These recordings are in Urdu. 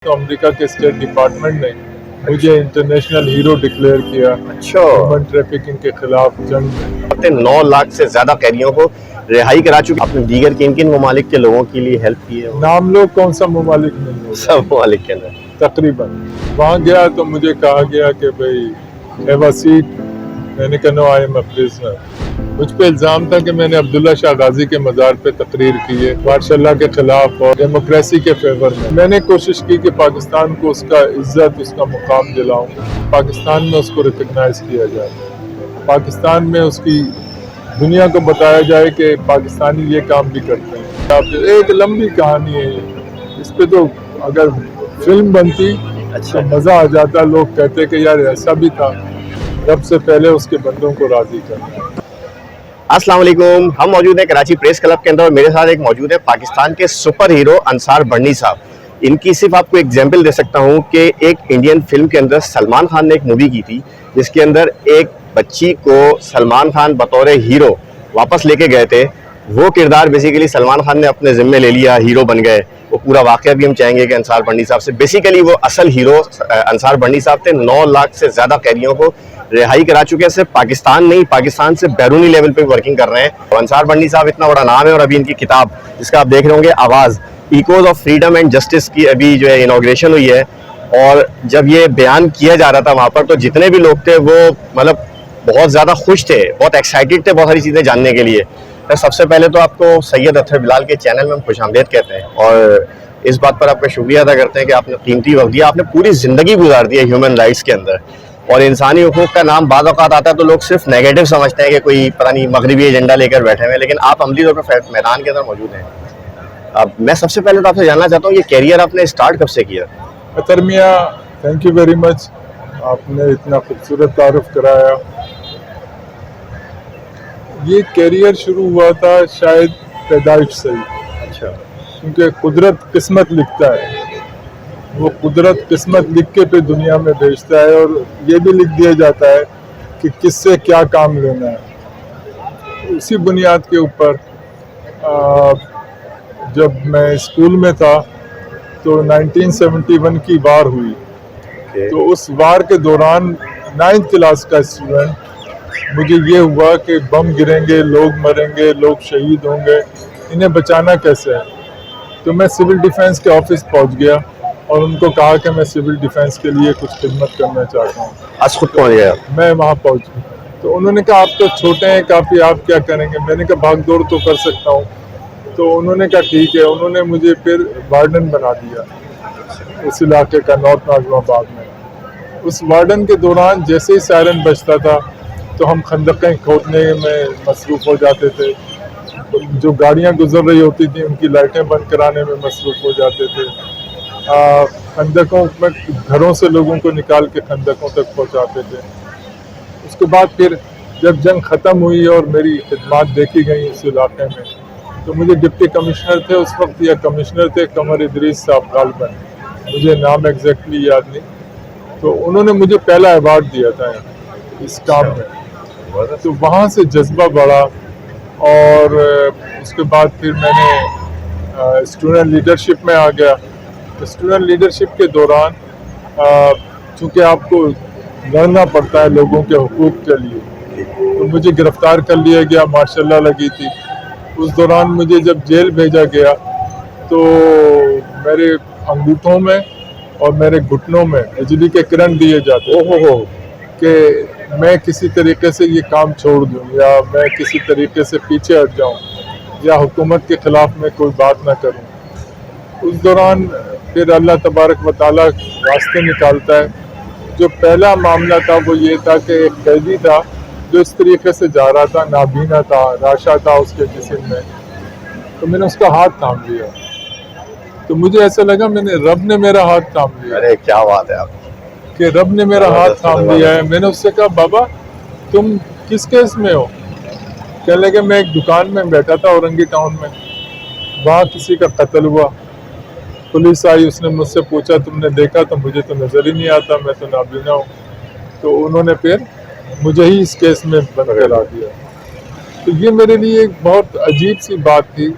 تو امریکہ کے اسٹیٹ ڈپارٹمنٹ نے مجھے انٹرنیشنل ہیرو ڈکلیئر کیا اچھا، ہیومن ٹریفکنگ کے خلاف جنگ میں۔ 9 لاکھ سے زیادہ قیدیوں کو رہائی کرا چکے۔ آپ نے دیگر کن کن ممالک کے لوگوں کے لیے ہیلپ کی ہے؟ نام لو کون سا ممالک نہیں ہوگا، سب ممالک کے اندر تقریباً۔ وہاں گیا تو مجھے کہا گیا کہ بھئی ہیو اے سیٹ، میں نے کہا نو آئی ایم اے پریزنر۔ مجھ پہ الزام تھا کہ میں نے عبداللہ شاہ غازی کے مزار پہ تقریر کی ہے مارشاء اللہ کے خلاف اور ڈیموکریسی کے فیور میں۔ میں نے کوشش کی کہ پاکستان کو اس کا عزت، اس کا مقام دلاؤں، پاکستان میں اس کو ریکگنائز کیا جائے، پاکستان میں اس کی دنیا کو بتایا جائے کہ پاکستانی یہ کام بھی کرتے ہیں۔ ایک لمبی کہانی ہے یہ، اس پہ تو اگر فلم بنتی تو مزہ آ جاتا، لوگ کہتے کہ یار ایسا بھی تھا۔ رب سے پہلے اس کے بندوں کو راضی کرنا۔ السلام علیکم، ہم موجود ہیں کراچی پریس کلب کے اندر اور میرے ساتھ ایک موجود ہے پاکستان کے سپر ہیرو انصار بڑنی صاحب۔ ان کی صرف آپ کو ایگزامپل دے سکتا ہوں کہ ایک انڈین فلم کے اندر سلمان خان نے ایک مووی کی تھی جس کے اندر ایک بچی کو سلمان خان بطور ہیرو واپس لے کے گئے تھے۔ وہ کردار بیسیکلی سلمان خان نے اپنے ذمے لے لیا، ہیرو بن گئے۔ وہ پورا واقعہ بھی ہم چاہیں گے کہ انصار بڑنی صاحب سے بیسیکلی وہ اصل ہیرو انصار بڑنی صاحب تھے۔ 9 لاکھ سے زیادہ قیدیوں کو رہائی کرا چکے ہیں، صرف پاکستان نہیں، پاکستان سے بیرونی لیول پہ ورکنگ کر رہے ہیں۔ انصار بڑنی صاحب اتنا بڑا نام ہے اور ابھی ان کی کتاب جس کا آپ دیکھ رہے ہوں گے آواز، equals of freedom and justice کی ابھی جو ہے انوگریشن ہوئی ہے۔ اور جب یہ بیان کیا جا رہا تھا وہاں پر تو جتنے بھی لوگ تھے وہ مطلب بہت زیادہ خوش تھے، بہت ایکسائٹیڈ تھے بہت ساری چیزیں جاننے کے لیے۔ سب سے پہلے تو آپ کو سید اطہر بلال کے چینل میں ہم خوش آمدید کہتے ہیں اور اس بات پر آپ کا شکریہ ادا کرتے ہیں کہ آپ نے قیمتی وقت دیا۔ آپ نے پوری زندگی گزار دی ہے ہیومن رائٹس کے اندر، اور انسانی حقوق کا نام بعض اوقات آتا ہے تو لوگ صرف نیگیٹو سمجھتے ہیں کہ کوئی پتہ نہیں مغربی ایجنڈا لے کر بیٹھے ہوئے ہیں، لیکن آپ عملی طور پر میدان کے اندر موجود ہیں۔ اب میں سب سے پہلے تو آپ سے جاننا چاہتا ہوں یہ کیریئر آپ نے اسٹارٹ کب سے کیا؟ اطہر میاں، تھینک یو ویری مچ، آپ نے اتنا خوبصورت تعارف کرایا۔ یہ کیریئر شروع ہوا تھا شاید پیدائش سے ہی، اچھا، کیونکہ قدرت قسمت لکھتا ہے، وہ قدرت قسمت لکھ کے پہ دنیا میں بھیجتا ہے اور یہ بھی لکھ دیا جاتا ہے کہ کس سے کیا کام لینا ہے۔ اسی بنیاد کے اوپر جب میں اسکول میں تھا تو 1971 کی وار ہوئی، تو اس وار کے دوران 9th کلاس کا اسٹوڈنٹ مجھے یہ ہوا کہ بم گریں گے، لوگ مریں گے، لوگ شہید ہوں گے، انہیں بچانا کیسے ہے۔ تو میں سول ڈیفنس کے آفس پہنچ گیا اور ان کو کہا کہ میں سول ڈیفنس کے لیے کچھ خدمت کرنا چاہتا ہوں۔ آج خود پہنچ گیا؟ میں وہاں پہنچ گیا تو انہوں نے کہا آپ تو چھوٹے ہیں کافی، آپ کیا کریں گے؟ میں نے کہا بھاگ دوڑ تو کر سکتا ہوں۔ تو انہوں نے کہا ٹھیک ہے، انہوں نے مجھے پھر وارڈن بنا دیا اس علاقے کا، نارتھ ناظم آباد میں۔ اس وارڈن کے دوران جیسے ہی سائرن بجتا تھا تو ہم خندقیں کھودنے میں مصروف ہو جاتے تھے، جو گاڑیاں گزر رہی ہوتی تھیں ان کی لائٹیں بند کرانے میں مصروف ہو جاتے تھے، خندقوں میں گھروں سے لوگوں کو نکال کے خندقوں تک پہنچاتے تھے۔ اس کے بعد پھر جب جنگ ختم ہوئی اور میری خدمات دیکھی گئیں اس علاقے میں، تو مجھے ڈپٹی کمشنر تھے اس وقت، یا کمشنر تھے قمر ادریس صاحب غالباً، مجھے نام ایگزیکٹلی یاد نہیں، تو انہوں نے مجھے پہلا ایوارڈ دیا تھا اس کام میں۔ تو وہاں سے جذبہ بڑھا اور اس کے بعد پھر میں نے اسٹوڈنٹ لیڈرشپ میں آ گیا۔ اسٹوڈنٹ لیڈرشپ کے دوران چونکہ آپ کو لڑنا پڑتا ہے لوگوں کے حقوق کے لیے، تو مجھے گرفتار کر لیا گیا، مارشاء اللہ لگی تھی۔ اس دوران مجھے جب جیل بھیجا گیا تو میرے انگوٹھوں میں اور میرے گھٹنوں میں بجلی کے کرنٹ دیے جاتے تھے کہ میں کسی طریقے سے یہ کام چھوڑ دوں یا میں کسی طریقے سے پیچھے ہٹ جاؤں یا حکومت کے خلاف میں کوئی بات نہ کروں۔ اس دوران پھر اللہ تبارک و تعالیٰ راستے نکالتا ہے۔ جو پہلا معاملہ تھا وہ یہ تھا کہ ایک قیدی تھا جو اس طریقے سے جا رہا تھا، نابینا تھا، راشا تھا اس کے جسم میں، تو میں نے اس کا ہاتھ تھام لیا، تو مجھے ایسا لگا میں نے رب نے میرا ہاتھ تھام لیا۔ ارے کیا بات ہے آپ کہ رب نے میرا ہاتھ تھام لیا ہے۔ میں نے اس سے کہا بابا تم کس کیس میں ہو؟ کہنے لگے میں ایک دکان میں بیٹھا تھا اورنگی ٹاؤن میں، وہاں کسی کا قتل ہوا، پولیس آئی، اس نے مجھ سے پوچھا تم نے دیکھا؟ تو مجھے تو نظر ہی نہیں آتا، میں تو نابینا ہوں۔ تو انہوں نے پھر مجھے ہی اس کیس میں بند کرا دیا۔ تو یہ میرے لیے ایک بہت عجیب سی بات تھی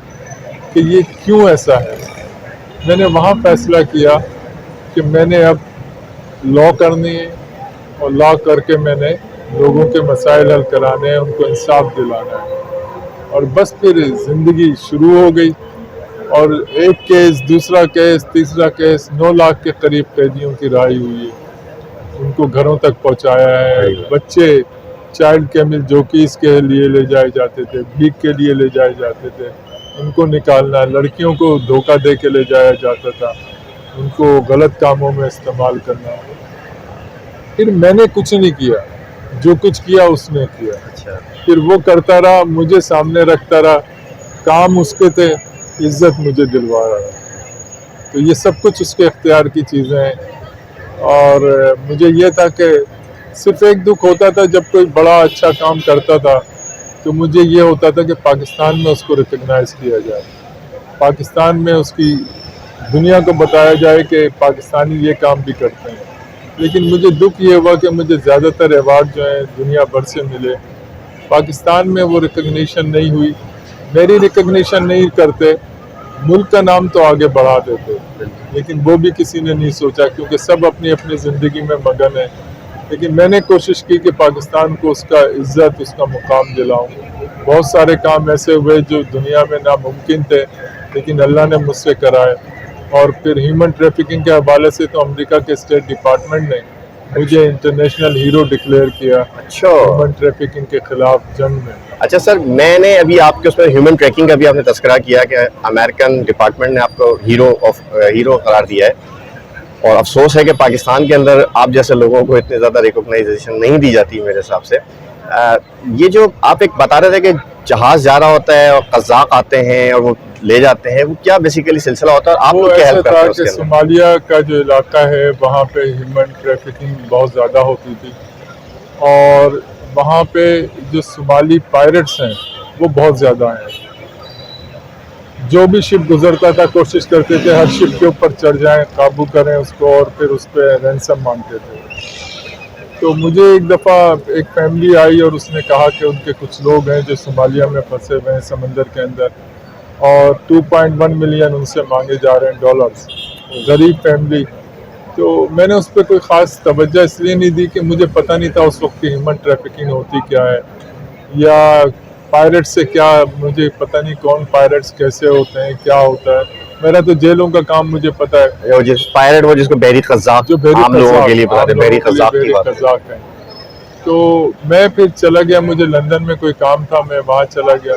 کہ یہ کیوں ایسا ہے۔ میں نے وہاں فیصلہ کیا کہ میں نے اب لا کرنی ہے اور لا کر کے میں نے لوگوں کے مسائل حل کرانے ہیں, ان کو انصاف دلانا ہے. اور بس پھر زندگی شروع ہو گئی, اور ایک کیس, دوسرا کیس, تیسرا کیس, 9 لاکھ کے قریب قیدیوں کی رہائی ہوئی ہے, ان کو گھروں تک پہنچایا ہے. بچے چائلڈ کیمل جوکیز کے لیے لے جائے جاتے تھے, بھیک کے لیے لے جائے جاتے تھے, ان کو نکالنا. لڑکیوں کو دھوکہ دے کے لے جایا جاتا تھا, ان کو غلط کاموں میں استعمال کرنا. پھر میں نے کچھ نہیں کیا, جو کچھ کیا اس نے کیا. پھر وہ کرتا رہا, مجھے سامنے رکھتا رہا, کام اس کے تھے, عزت مجھے دلوا رہا. تو یہ سب کچھ اس کے اختیار کی چیزیں ہیں. اور مجھے یہ تھا کہ صرف ایک دکھ ہوتا تھا جب کوئی بڑا اچھا کام کرتا تھا, تو مجھے یہ ہوتا تھا کہ پاکستان میں اس کو ریکگنائز کیا جائے, پاکستان میں اس کی دنیا کو بتایا جائے کہ پاکستانی یہ کام بھی کرتے ہیں. لیکن مجھے دکھ یہ ہوا کہ مجھے زیادہ تر ایوارڈ جو ہیں دنیا بھر سے ملے, پاکستان میں وہ ریکگنیشن نہیں ہوئی. میری ریکگنیشن نہیں کرتے, ملک کا نام تو آگے بڑھا دیتے, لیکن وہ بھی کسی نے نہیں سوچا, کیونکہ سب اپنی اپنی زندگی میں مگن ہیں. لیکن میں نے کوشش کی کہ پاکستان کو اس کا عزت, اس کا مقام دلاؤں. بہت سارے کام ایسے ہوئے جو دنیا میں ناممکن تھے, لیکن اللہ نے مجھ سے کرائے. اور پھر ہیومن ٹریفکنگ کے حوالے سے تو امریکہ کے اسٹیٹ ڈپارٹمنٹ نے مجھے انٹرنیشنل ہیرو ڈکلیئر کیا ہیومن ٹریفکنگ کے خلاف جنگ میں. اچھا سر, میں نے ابھی آپ کے اس میں ہیومن ٹریکنگ کا بھی آپ نے تذکرہ کیا کہ امریکن ڈپارٹمنٹ نے آپ کو ہیرو قرار دیا ہے, اور افسوس ہے کہ پاکستان کے اندر آپ جیسے لوگوں کو اتنے زیادہ ریکگنائزیشن نہیں دی جاتی میرے حساب سے. یہ جو آپ ایک بتا رہے تھے کہ جہاز جا رہا ہوتا ہے اور قزاق آتے ہیں اور وہ لے جاتے ہیں, وہ کیا بیسیکلی سلسلہ ہوتا ہے, اور آپ وہ کو کیا ایسا ہیلپ تھا کرتا ہے اس کہ کے اندر؟ صومالیہ کا جو علاقہ ہے وہاں پہ ہیومن ٹریفکنگ بہت زیادہ ہوتی تھی, اور وہاں پہ جو صومالی پائرٹس ہیں وہ بہت زیادہ ہیں. جو بھی شپ گزرتا تھا کوشش کرتے تھے ہر شپ کے اوپر چڑھ جائیں, قابو کریں اس کو, اور پھر اس پہ رینسم مانگتے تھے. تو مجھے ایک دفعہ ایک فیملی آئی اور اس نے کہا کہ ان کے کچھ لوگ ہیں جو صومالیہ میں پھنسے ہوئے ہیں سمندر کے اندر, اور 2.1 ملین ان سے مانگے جا رہے ہیں ڈالرز, غریب فیملی. تو میں نے اس پہ کوئی خاص توجہ اس لیے نہیں دی کہ مجھے پتہ نہیں تھا اس وقت کی ہیومن ٹریفکنگ ہوتی کیا ہے, یا پائرٹ سے کیا, مجھے پتہ نہیں کون پائرٹس کیسے ہوتے ہیں, کیا ہوتا ہے. میرا تو جیلوں کا کام مجھے پتہ ہے, پائرٹ وہ جس کو بحری قزاق جو عام لوگوں کے لیے بتاتے ہیں, بحری قزاق کی بات. قزاق ہیں. تو میں پھر چلا گیا, مجھے لندن میں کوئی کام تھا, میں وہاں چلا گیا.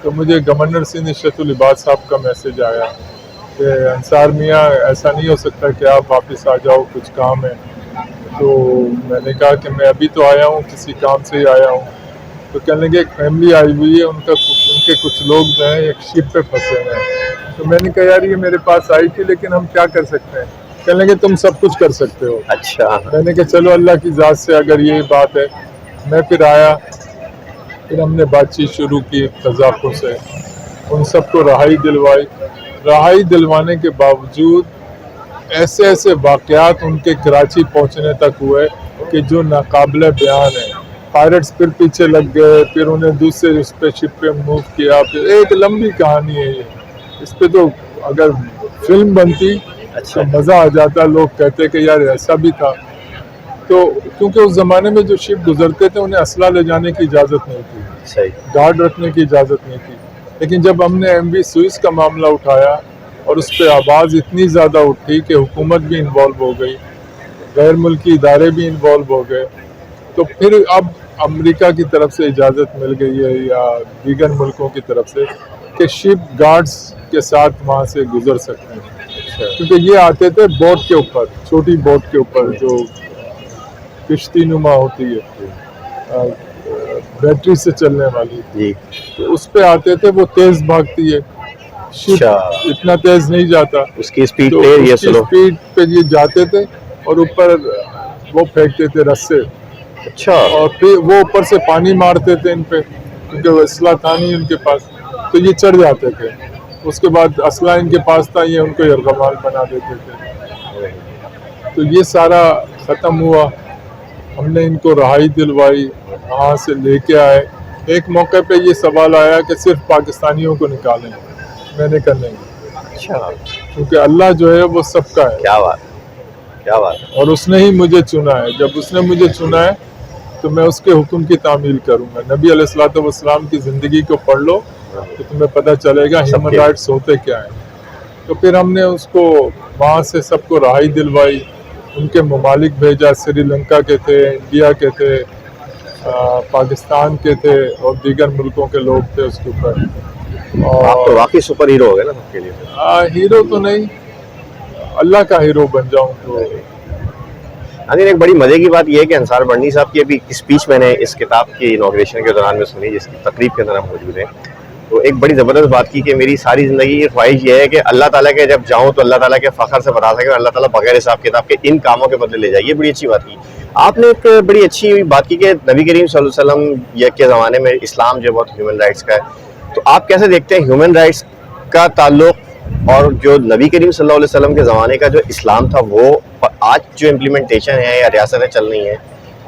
تو مجھے گورنر سندھ اشرت العباد صاحب کا میسج آیا کہ انصار میاں ایسا نہیں ہو سکتا کہ آپ واپس آ جاؤ, کچھ کام ہے. تو میں نے کہا کہ میں ابھی تو آیا ہوں, کسی کام سے ہی آیا ہوں. تو کہنے لگے ایک فیملی آئی ہوئی ہے, ان کے کچھ لوگ جو ہیں ایک شپ پہ پھنسے ہوئے ہیں. تو میں نے کہا یار یہ میرے پاس آئی تھی, لیکن ہم کیا کر سکتے ہیں. کہنے لگے تم سب کچھ کر سکتے ہو. اچھا, میں نے کہا چلو اللہ کی ذات سے اگر یہ بات ہے. میں پھر آیا, پھر ہم نے بات چیت شروع کی قزاقوں سے, ان سب کو رہائی دلوائی. رہائی دلوانے کے باوجود ایسے ایسے واقعات ان کے کراچی پہنچنے تک ہوئے کہ جو ناقابل بیان ہیں. پائرٹس پھر پیچھے لگ گئے, پھر انہیں دوسرے اس پہ شپ پہ موو کیا, پھر ایک لمبی کہانی ہے یہ. اس پہ تو اگر فلم بنتی تو مزہ آ جاتا, لوگ کہتے کہ یار ایسا بھی تھا. تو کیونکہ اس زمانے میں جو شپ گزرتے تھے انہیں اسلحہ لے جانے کی اجازت نہیں تھی, گارڈ رکھنے کی اجازت نہیں تھی. لیکن جب ہم نے ایم وی سوئس کا معاملہ اٹھایا اور اس پہ آواز اتنی زیادہ اٹھی کہ حکومت بھی انوالو ہو گئی, غیر ملکی ادارے بھی انوالو ہو گئے, تو پھر اب امریکہ کی طرف سے اجازت مل گئی ہے یا دیگر ملکوں کی طرف سے کہ شپ گارڈز کے ساتھ وہاں سے گزر سکتے ہیں. کیونکہ یہ آتے تھے بوٹ کے اوپر, چھوٹی بوٹ کے اوپر جو کشتی نما ہوتی ہے, بیٹری سے چلنے والی, تو اس پہ آتے تھے. وہ تیز بھاگتی ہے, شپ اتنا تیز نہیں جاتا, اس کی اسپیڈ پہ یہ جاتے تھے اور اوپر وہ پھینکتے تھے رسے. اچھا, اور پھر وہ اوپر سے پانی مارتے تھے ان پہ, کیونکہ وہ اسلحہ تھا نہیں ان کے پاس, تو یہ چڑھ جاتے تھے. اس کے بعد اسلحہ ان کے پاس تھا, یہ ان کو یرغمال بنا دیتے تھے. تو یہ سارا ختم ہوا, ہم نے ان کو رہائی دلوائی, وہاں سے لے کے آئے. ایک موقع پہ یہ سوال آیا کہ صرف پاکستانیوں کو نکالیں, میں نے کہا نہیں, اچھا, کیونکہ اللہ جو ہے وہ سب کا ہے. کیا بات. کیا بات ہے. اور اس نے ہی مجھے چنا ہے. جب اس نے مجھے چنا ہے تو میں اس کے حکم کی تعمیل کروں گا. نبی علیہ الصلوۃ والسلام کی زندگی کو پڑھ لو تو تمہیں پتہ چلے گا ہیومن رائٹس ہوتے کیا ہیں. تو پھر ہم نے اس کو وہاں سے سب کو رہائی دلوائی, ان کے ممالک بھیجا, سری لنکا کے تھے, انڈیا کے تھے, پاکستان کے تھے اور دیگر ملکوں کے لوگ تھے اس کے اوپر. آپ تو واقعی سپر ہیرو ہو گئے نا سب کے لیے. ہیرو تو نہیں, اللہ کا ہیرو بن جاؤں تو. ناظرین ایک بڑی مزے کی بات یہ ہے کہ انصار بڑنی صاحب کی ابھی اسپیچ میں نے اس کتاب کی انوگریشن کے دوران میں سنی, جس کی تقریب کے اندر ہم موجود ہیں. تو ایک بڑی زبردست بات کی کہ میری ساری زندگی کی خواہش یہ ہے کہ اللہ تعالیٰ کے جب جاؤں تو اللہ تعالیٰ کے فخر سے بتا سکے اور اللہ تعالیٰ بغیر حساب کتاب کے ان کاموں کے بدلے لے جائے. یہ بڑی اچھی بات کی. آپ نے ایک بڑی اچھی بات کی کہ نبی کریم صلی اللہ علیہ وسلم کے زمانے میں اسلام جو بہت ہیومن رائٹس کا ہے. تو آپ کیسے دیکھتے ہیں ہیومن رائٹس کا تعلق اور جو نبی کریم صلی اللہ علیہ وسلم کے زمانے کا جو اسلام تھا وہ آج جو امپلیمنٹیشن ہے یا ریاستیں چل رہی ہیں؟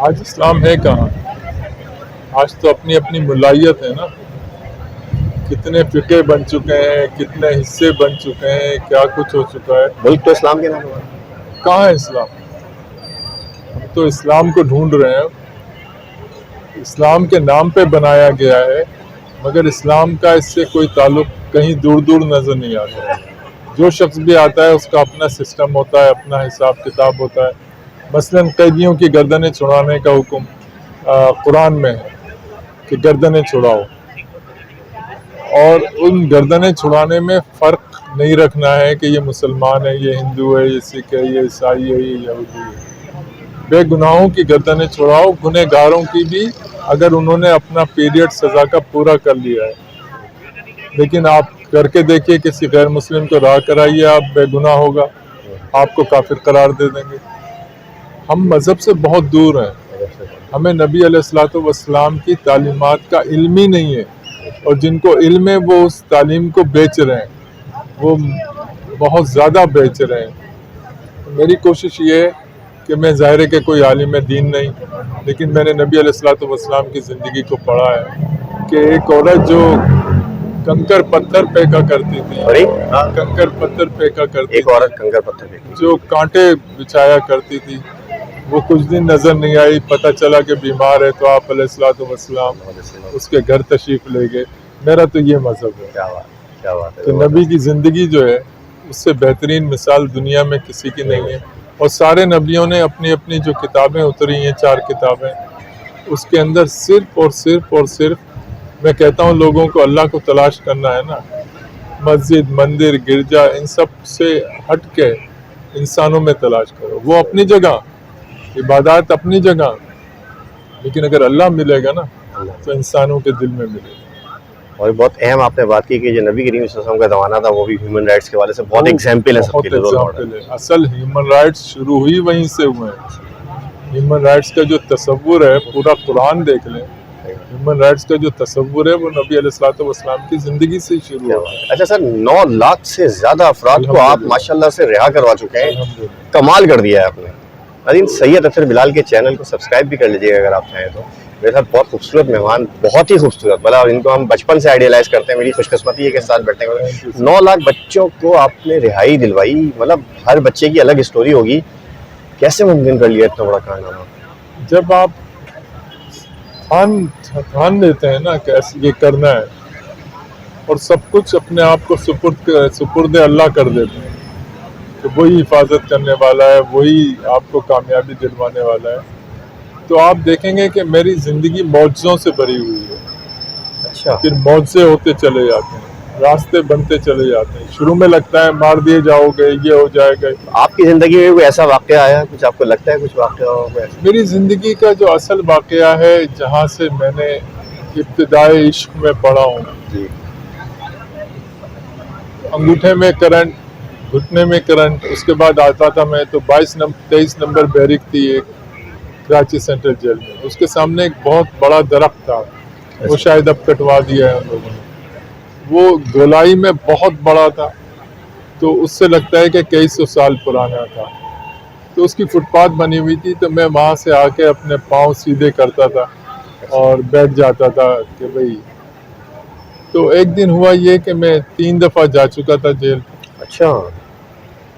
آج اسلام ہے کہاں؟ آج تو اپنی اپنی ملائیت ہے نا. کتنے فقہ بن چکے ہیں, کتنے حصے بن چکے ہیں, کیا کچھ ہو چکا ہے. ملک تو اسلام کے نام ہے. کہاں ہے اسلام؟ ہم تو اسلام کو ڈھونڈ رہے ہیں. اسلام کے نام پہ بنایا گیا ہے مگر اسلام کا اس سے کوئی تعلق کہیں دور دور نظر نہیں آتا ہے. جو شخص بھی آتا ہے اس کا اپنا سسٹم ہوتا ہے, اپنا حساب کتاب ہوتا ہے. مثلاً قیدیوں کی گردنیں چھڑانے کا حکم قرآن میں ہے کہ گردنیں چھڑاؤ, اور ان گردنیں چھڑانے میں فرق نہیں رکھنا ہے کہ یہ مسلمان ہے, یہ ہندو ہے, یہ سکھ ہے, یہ عیسائی ہے, یہ یہودی ہے. بے گناہوں کی گردنیں چھڑاؤ, گنہ گاروں کی بھی, اگر انہوں نے اپنا پیریڈ سزا کا پورا کر لیا ہے. لیکن آپ کر کے دیکھیے کسی غیر مسلم کو راہ کرائیے, آپ بے گناہ ہوگا, آپ کو کافر قرار دے دیں گے. ہم مذہب سے بہت دور ہیں. ہمیں نبی علیہ الصلوۃ والسلام کی تعلیمات کا علم ہی نہیں ہے, اور جن کو علم ہے وہ اس تعلیم کو بیچ رہے ہیں, وہ بہت زیادہ بیچ رہے ہیں. میری کوشش یہ ہے کہ میں ظاہر ہے کہ کوئی عالم دین نہیں, لیکن میں نے نبی علیہ الصلوۃ والسلام کی زندگی کو پڑھا ہے کہ ایک عورت جو کنکر پتھر پھینکا کرتی تھی, کنکر پتھر پھینکا کرتی ایک عورت کنکر پتھر پھینکی, جو کانٹے بچھایا کرتی تھی, وہ کچھ دن نظر نہیں آئی. پتہ چلا کہ بیمار ہے تو آپ علیہ الصلوۃ والسلام اس کے گھر تشریف لے گئے. میرا تو یہ مذہب ہے. کیا بات ہے. کہ نبی کی زندگی جو ہے اس سے بہترین مثال دنیا میں کسی کی نہیں ہے. اور سارے نبیوں نے اپنی اپنی جو کتابیں اتری ہیں, 4 کتابیں, اس کے اندر صرف اور صرف اور صرف میں کہتا ہوں لوگوں کو اللہ کو تلاش کرنا ہے نا. مسجد, مندر, گرجا, ان سب سے ہٹ کے انسانوں میں تلاش کرو. وہ اپنی جگہ, عبادات اپنی جگہ, لیکن اگر اللہ ملے گا نا تو انسانوں کے دل میں ملے گا. اور بہت اہم آپ نے بات کی کہ جو نبی کریم صلی اللہ علیہ وسلم کا زمانہ تھا وہ بھی ہیومن رائٹس کے حوالے سے بہت ایگزامپل ہے سب کے لیے. اصل ہیومن رائٹس شروع ہی وہیں سے ہوئے ہیں. ہیومن رائٹس کا جو تصور ہے, پورا قرآن دیکھ لیں, ہیومن رائٹس کا جو تصور ہے وہ نبی علیہ الصلوۃ والسلام کی زندگی سے شروع ہوا. اچھا سر, 9 لاکھ سے زیادہ افراد کو آپ ماشاءاللہ سے رہا کروا چکے ہیں, کمال کر دیا ہے آپ نے. ناظرین سید افسر بلال کے چینل کو سبسکرائب بھی کر لیجیے گا اگر آپ چاہیں تو. میرے ساتھ بہت خوبصورت مہمان, بہت ہی خوبصورت, بلا ان کو ہم بچپن سے آئیڈیلائز کرتے ہیں. میری خوش قسمتی ہے کہ ساتھ بیٹھنے کو 9 لاکھ بچوں کو آپ نے رہائی دلوائی. مطلب ہر بچے کی الگ اسٹوری ہوگی, کیسے ممکن کر لیا اتنا بڑا کارنامہ؟ جب آپ ٹھان لیتے ہیں نا کہ یہ کرنا ہے, اور سب کچھ اپنے آپ کو سپرد اللہ کر دیتے ہیں کہ وہی حفاظت کرنے والا ہے, وہی آپ کو کامیابی دلوانے والا ہے, تو آپ دیکھیں گے کہ میری زندگی معجزوں سے بھری ہوئی ہے. اچھا. پھر معجزے ہوتے چلے جاتے ہیں, راستے بنتے چلے جاتے ہیں. شروع میں لگتا ہے مار دیے جاؤ گے, یہ ہو جائے گا. آپ کی زندگی میں کوئی ایسا واقعہ آیا کچھ آپ کو لگتا ہے کچھ واقعہ ہوگا؟ میری زندگی کا جو اصل واقعہ ہے, جہاں سے میں نے ابتدائے عشق میں پڑھا ہوں, جی. انگوٹھے میں کرنٹ, گھٹنے میں کرنٹ, اس کے بعد آتا تھا میں تو 23 نمبر بیرک تھی ایک کراچی سینٹرل جیل میں, اس کے سامنے ایک بہت بڑا درخت تھا, وہ شاید اب کٹوا دیا ہے ان لوگوں نے. وہ گولائی میں بہت بڑا تھا, تو اس سے لگتا ہے کہ کئی سو سال پرانا تھا. تو اس کی فٹ پاتھ بنی ہوئی تھی, تو میں وہاں سے آ کے اپنے پاؤں سیدھے کرتا تھا اور بیٹھ جاتا تھا کہ بھئی. تو ایک دن ہوا یہ کہ میں 3 دفعہ جا چکا تھا جیل. اچھا.